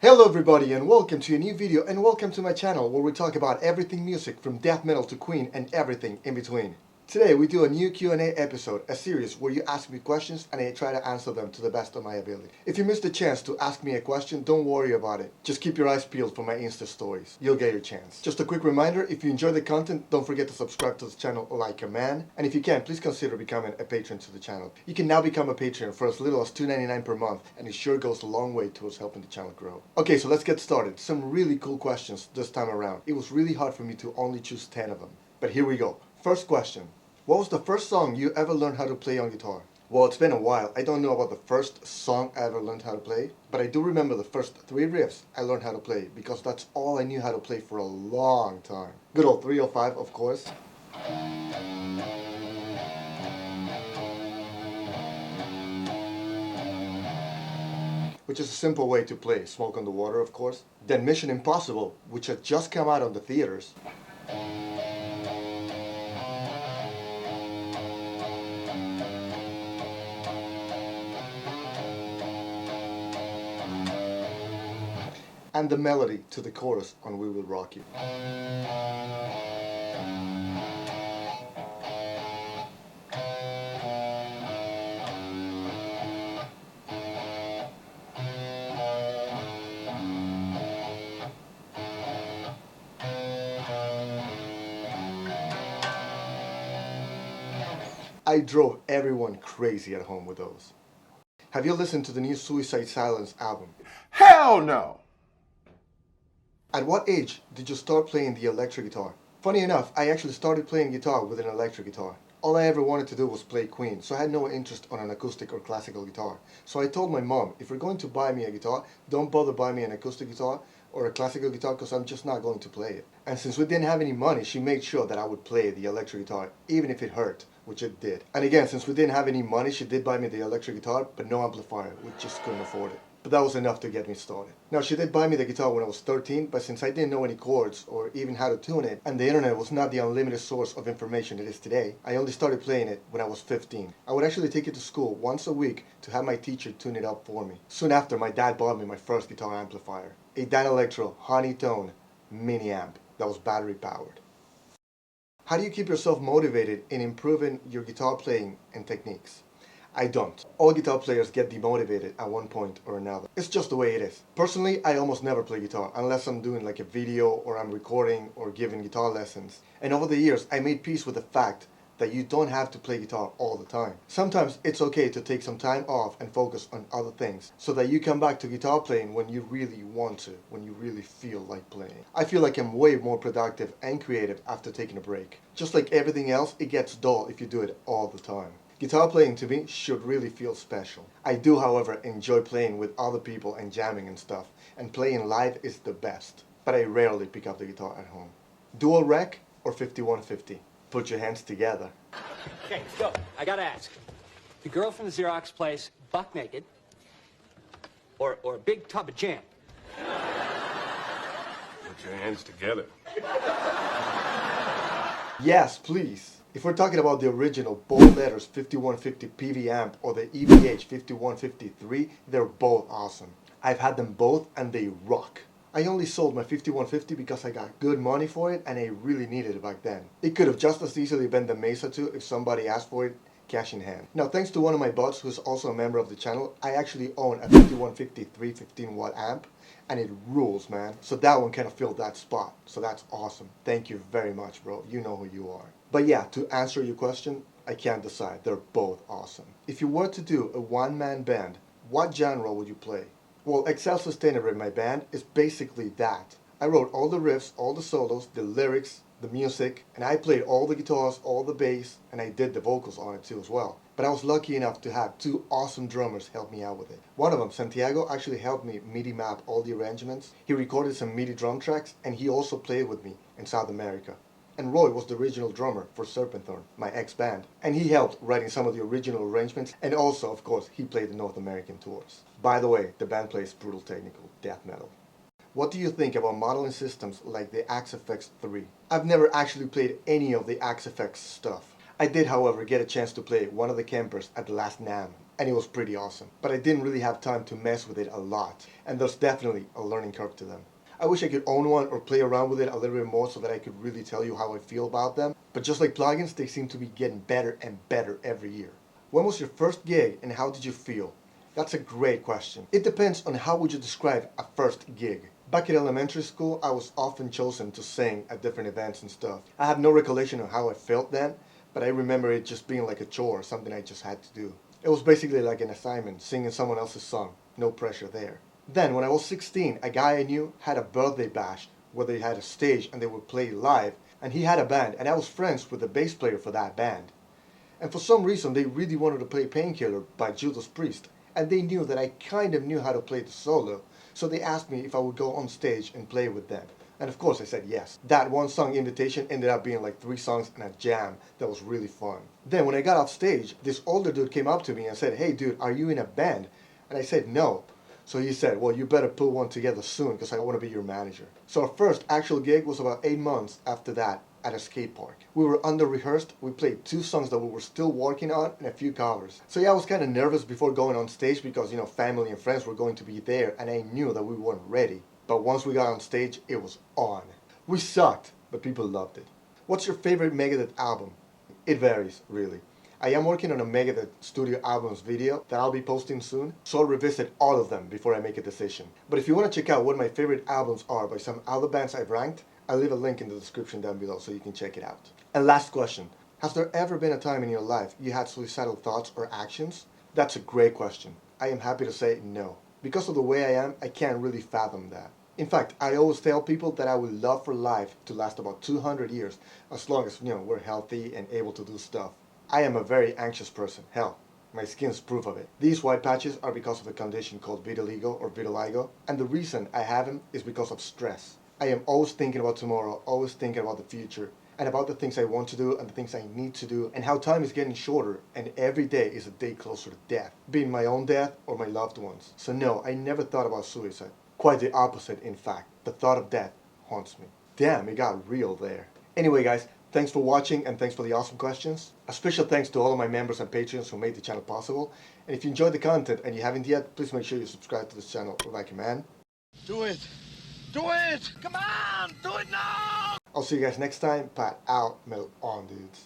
Hello everybody and welcome to a new video and welcome to my channel where we talk about everything music from death metal to Queen and everything in between. Today we do a new Q&A episode, a series where you ask me questions and I try to answer them to the best of my ability. If you missed a chance to ask me a question, don't worry about it. Just keep your eyes peeled for my Insta stories. You'll get your chance. Just a quick reminder, if you enjoy the content, don't forget to subscribe to the channel like a man. And if you can, please consider becoming a patron to the channel. You can now become a patron for as little as $2.99 per month and it sure goes a long way towards helping the channel grow. Okay, so let's get started. Some really cool questions this time around. It was really hard for me to only choose 10 of them. But here we go. First question. What was the first song you ever learned how to play on guitar? Well, it's been a while. I don't know about the first song I ever learned how to play, but I do remember the first 3 riffs I learned how to play because that's all I knew how to play for a long time. Good old 305, of course. Which is a simple way to play Smoke on the Water, of course. Then Mission Impossible, which had just come out on the theaters. And the melody to the chorus on We Will Rock You. I drove everyone crazy at home with those. Have you listened to the new Suicidal album? Hell no! At what age did you start playing the electric guitar? Funny enough, I actually started playing guitar with an electric guitar. All I ever wanted to do was play Queen, so I had no interest on an acoustic or classical guitar. So I told my mom, if you're going to buy me a guitar, don't bother buying me an acoustic guitar or a classical guitar because I'm just not going to play it. And since we didn't have any money, she made sure that I would play the electric guitar, even if it hurt, which it did. And again, since we didn't have any money, she did buy me the electric guitar, but no amplifier. We just couldn't afford it. But that was enough to get me started. Now, she did buy me the guitar when I was 13, but since I didn't know any chords or even how to tune it, and the internet was not the unlimited source of information it is today, I only started playing it when I was 15. I would actually take it to school once a week to have my teacher tune it up for me. Soon after, my dad bought me my first guitar amplifier, a Dan Electro Honeytone mini amp that was battery powered. How do you keep yourself motivated in improving your guitar playing and techniques? I don't. All guitar players get demotivated at one point or another. It's just the way it is. Personally, I almost never play guitar unless I'm doing like a video or I'm recording or giving guitar lessons. And over the years, I made peace with the fact that you don't have to play guitar all the time. Sometimes it's okay to take some time off and focus on other things so that you come back to guitar playing when you really want to, when you really feel like playing. I feel like I'm way more productive and creative after taking a break. Just like everything else, it gets dull if you do it all the time. Guitar playing to me should really feel special. I do, however, enjoy playing with other people and jamming and stuff, and playing live is the best. But I rarely pick up the guitar at home. Dual rec or 5150? Put your hands together. Okay, go. I gotta ask. The girl from the Xerox place, buck naked, or a big tub of jam? Put your hands together. Yes, please. If we're talking about the original bold letters 5150 PV amp or the EVH 5153, they're both awesome. I've had them both and they rock. I only sold my 5150 because I got good money for it and I really needed it back then. It could have just as easily been the Mesa 2 if somebody asked for it, cash in hand. Now, thanks to one of my buds who's also a member of the channel, I actually own a 5150 315 watt amp and it rules, man. So that one kind of filled that spot. So that's awesome. Thank you very much, bro. You know who you are. But yeah, to answer your question, I can't decide. They're both awesome. If you were to do a one-man band, what genre would you play? Well, Excelsis Tenebrae, my band, is basically that. I wrote all the riffs, all the solos, the lyrics, the music, and I played all the guitars, all the bass, and I did the vocals on it too as well. But I was lucky enough to have 2 awesome drummers help me out with it. One of them, Santiago, actually helped me MIDI map all the arrangements. He recorded some MIDI drum tracks, and he also played with me in South America. And Roy was the original drummer for Serpenthorn, my ex-band. And he helped writing some of the original arrangements, and also, of course, he played the North American tours. By the way, the band plays brutal technical death metal. What do you think about modeling systems like the Axe-FX 3? I've never actually played any of the Axe-FX stuff. I did, however, get a chance to play one of the campers at the last NAMM. and it was pretty awesome. But I didn't really have time to mess with it a lot, and there's definitely a learning curve to them. I wish I could own one or play around with it a little bit more so that I could really tell you how I feel about them, but just like plugins, they seem to be getting better and better every year. When was your first gig and how did you feel? That's a great question. It depends on how would you describe a first gig. Back in elementary school, I was often chosen to sing at different events and stuff. I have no recollection of how I felt then, but I remember it just being like a chore, something I just had to do. It was basically like an assignment, singing someone else's song. No pressure there. Then, when I was 16, a guy I knew had a birthday bash where they had a stage and they would play live, and he had a band, and I was friends with the bass player for that band. And for some reason, they really wanted to play Painkiller by Judas Priest, and they knew that I kind of knew how to play the solo, so they asked me if I would go on stage and play with them. And of course I said yes. That one song invitation ended up being like 3 songs and a jam that was really fun. Then when I got off stage, this older dude came up to me and said, "Hey dude, are you in a band?" And I said no. So he said, "Well, you better put one together soon because I want to be your manager." So our first actual gig was about 8 months after that at a skate park. We were under-rehearsed, we played 2 songs that we were still working on and a few covers. So yeah, I was kind of nervous before going on stage because, family and friends were going to be there and I knew that we weren't ready. But once we got on stage, it was on. We sucked, but people loved it. What's your favorite Megadeth album? It varies, really. I am working on a Megadeth studio albums video that I'll be posting soon, so I'll revisit all of them before I make a decision. But if you want to check out what my favorite albums are by some other bands I've ranked, I'll leave a link in the description down below so you can check it out. And last question, has there ever been a time in your life you had suicidal thoughts or actions? That's a great question. I am happy to say no. Because of the way I am, I can't really fathom that. In fact, I always tell people that I would love for life to last about 200 years, as long as, we're healthy and able to do stuff. I am a very anxious person. Hell, my skin's proof of it. These white patches are because of a condition called vitiligo or vitiligo, and the reason I have them is because of stress. I am always thinking about tomorrow, always thinking about the future, and about the things I want to do and the things I need to do, and how time is getting shorter, and every day is a day closer to death, being my own death or my loved ones. So no, I never thought about suicide. Quite the opposite, in fact. The thought of death haunts me. Damn, it got real there. Anyway guys, thanks for watching and thanks for the awesome questions. A special thanks to all of my members and patrons who made the channel possible. And if you enjoyed the content and you haven't yet, please make sure you subscribe to this channel like a man. Do it! Do it! Come on! Do it now! I'll see you guys next time. Pat out, metal on, dudes.